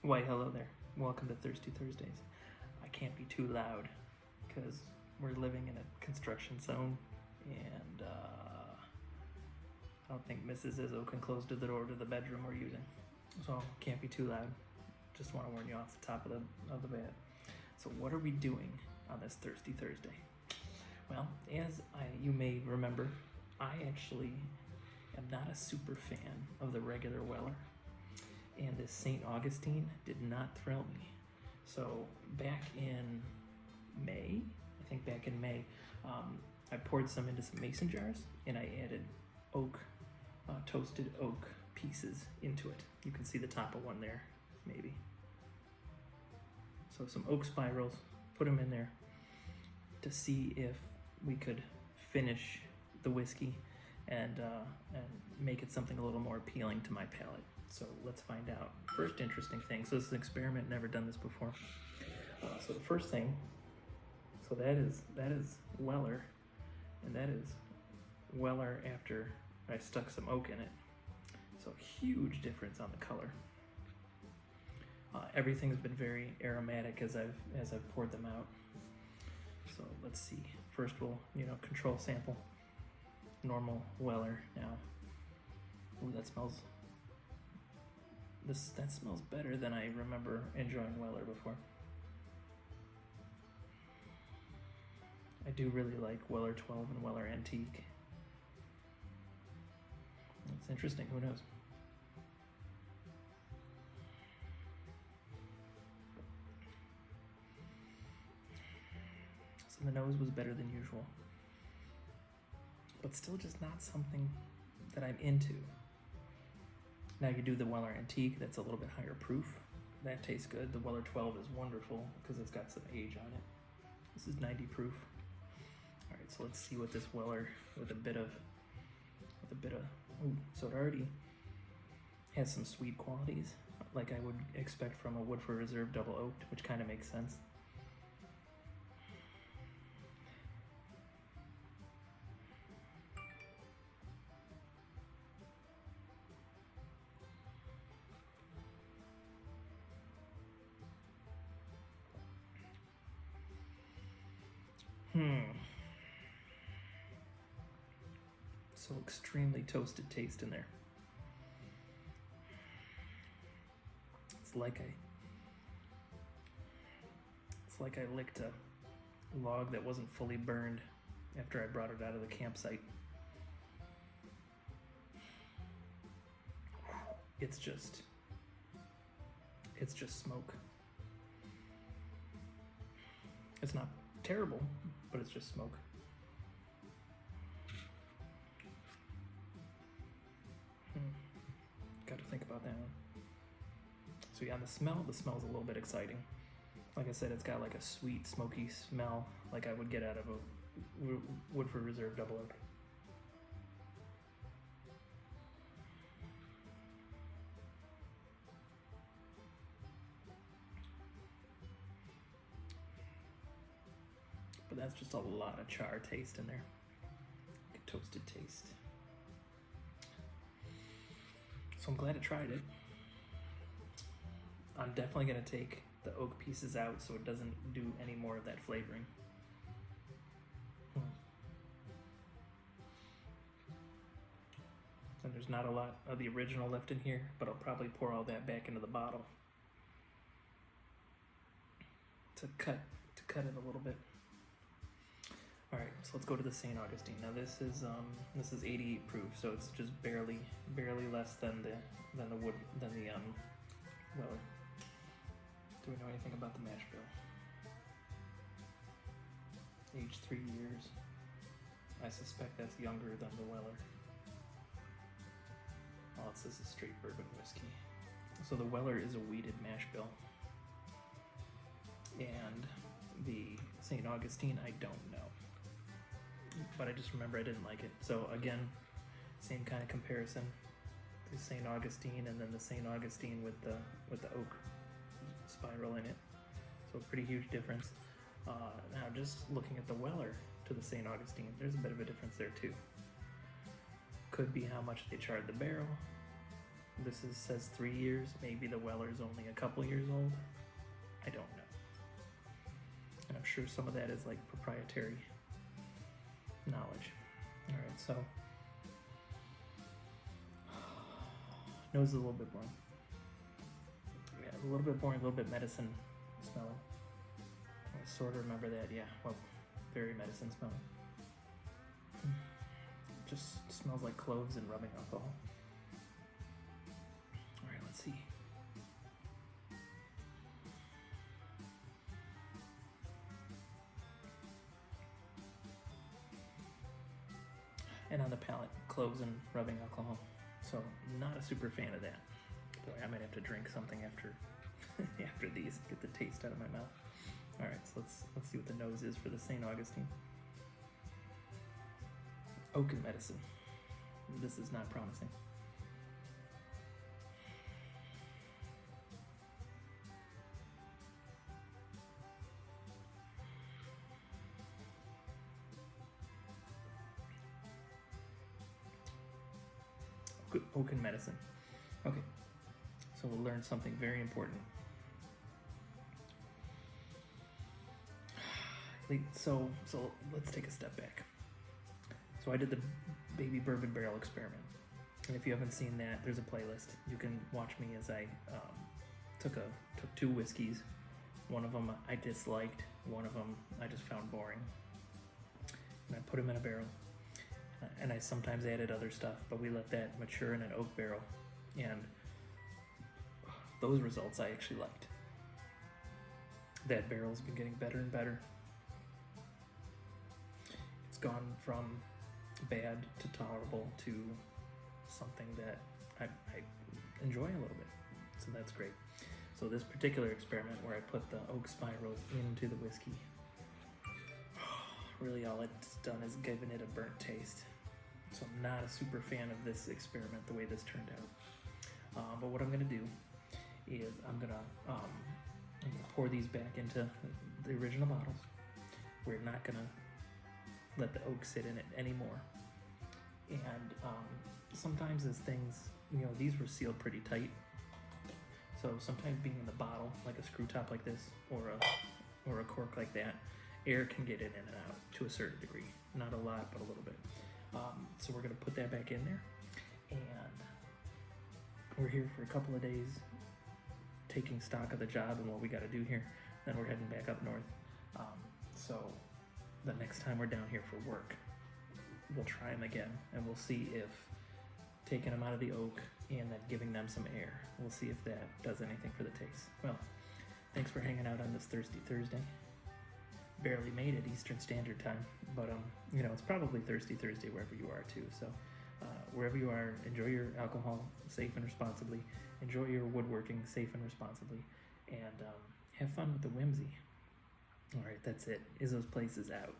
Why, hello there. Welcome to Thirsty Thursdays. I can't be too loud because we're living in a construction zone and I don't think Mrs. Izzo can close the door to the bedroom we're using. So can't be too loud. Just want to warn you off the top of the bat. So what are we doing on this Thirsty Thursday? Well, as you may remember, I actually am not a super fan of the regular Weller. And this St. Augustine did not thrill me. So back in May, I poured some into some mason jars and I added toasted oak pieces into it. You can see the top of one there, maybe. So some oak spirals, put them in there to see if we could finish the whiskey and make it something a little more appealing to my palate. So let's find out. First interesting thing, so this is an experiment, never done this before. So the first thing, so that is Weller, and that is Weller after I stuck some oak in it. So huge difference on the color. Everything's been very aromatic as I've poured them out. So let's see. First we'll control sample. Normal Weller now. Ooh, that smells better than I remember enjoying Weller before. I do really like Weller 12 and Weller Antique. It's interesting, who knows? So the nose was better than usual, but still just not something that I'm into. Now you do the Weller Antique, that's a little bit higher proof. That tastes good. The Weller 12 is wonderful because it's got some age on it. This is 90 proof. All right, so let's see what this Weller with a bit of, ooh, so it already has some sweet qualities, like I would expect from a Woodford Reserve Double Oaked, which kind of makes sense. So extremely toasted taste in there. It's like I licked a log that wasn't fully burned after I brought it out of the campsite. It's just smoke. It's not terrible, but it's just smoke. Got to think about that one. So yeah, the smell's a little bit exciting. Like I said, it's got like a sweet, smoky smell like I would get out of a Woodford Reserve Double Oak. But that's just a lot of char taste in there. Like a toasted taste. So I'm glad I tried it. I'm definitely gonna take the oak pieces out so it doesn't do any more of that flavoring. And there's not a lot of the original left in here, but I'll probably pour all that back into the bottle to cut it a little bit. All right, so let's go to the St. Augustine. Now this is 88 proof, so it's just barely less than the Weller. Do we know anything about the mash bill? Age 3 years. I suspect that's younger than the Weller. All it says is straight bourbon whiskey. So the Weller is a wheated mash bill, and the St. Augustine I don't know. But I just remember I didn't like it. So again, same kind of comparison. The St. Augustine and then the St. Augustine with the oak spiral in it. So a pretty huge difference. Now just looking at the Weller to the St. Augustine, there's a bit of a difference there too. Could be how much they charred the barrel. says 3 years. Maybe the Weller's only a couple years old. I don't know. And I'm sure some of that is like proprietary knowledge. All right, so nose is a little bit boring. Yeah, a little bit boring, a little bit medicine smelling. I sort of remember that, yeah. Well, very medicine smelling. Just smells like cloves and rubbing alcohol. All right, let's see. And on the palate, cloves and rubbing alcohol. So not a super fan of that. Boy, I might have to drink something after after these, get the taste out of my mouth. All right, so let's see what the nose is for the St. Augustine. Oak and medicine. This is not promising. Oak and medicine. Okay, so we'll learn something very important. So let's take a step back. So I did the baby bourbon barrel experiment, and if you haven't seen that, there's a playlist. You can watch me as I took 2 whiskeys. One of them I disliked. One of them I just found boring, and I put them in a barrel. And I sometimes added other stuff, but we let that mature in an oak barrel, and those results I actually liked. That barrel's been getting better and better. It's gone from bad to tolerable to something that I enjoy a little bit, so that's great. So this particular experiment where I put the oak spirals into the whiskey, really all it's done is given it a burnt taste. So I'm not a super fan of this experiment, the way this turned out. But what I'm gonna do is I'm gonna pour these back into the original bottles. We're not gonna let the oak sit in it anymore. And sometimes as things, these were sealed pretty tight. So sometimes being in the bottle, like a screw top like this, or a cork like that, air can get in and out to a certain degree. Not a lot, but a little bit. So we're gonna put that back in there, and we're here for a couple of days, taking stock of the job and what we gotta do here. Then we're heading back up north. So the next time we're down here for work, we'll try them again, and we'll see if taking them out of the oak and then giving them some air, we'll see if that does anything for the taste. Well, thanks for hanging out on this Thirsty Thursday. Barely made it Eastern Standard Time, but it's probably Thirsty Thursday wherever you are too. So wherever you are, enjoy your alcohol safe and responsibly. Enjoy your woodworking safe and responsibly, and have fun with the whimsy. All right, that's it. Izzo's Place is out.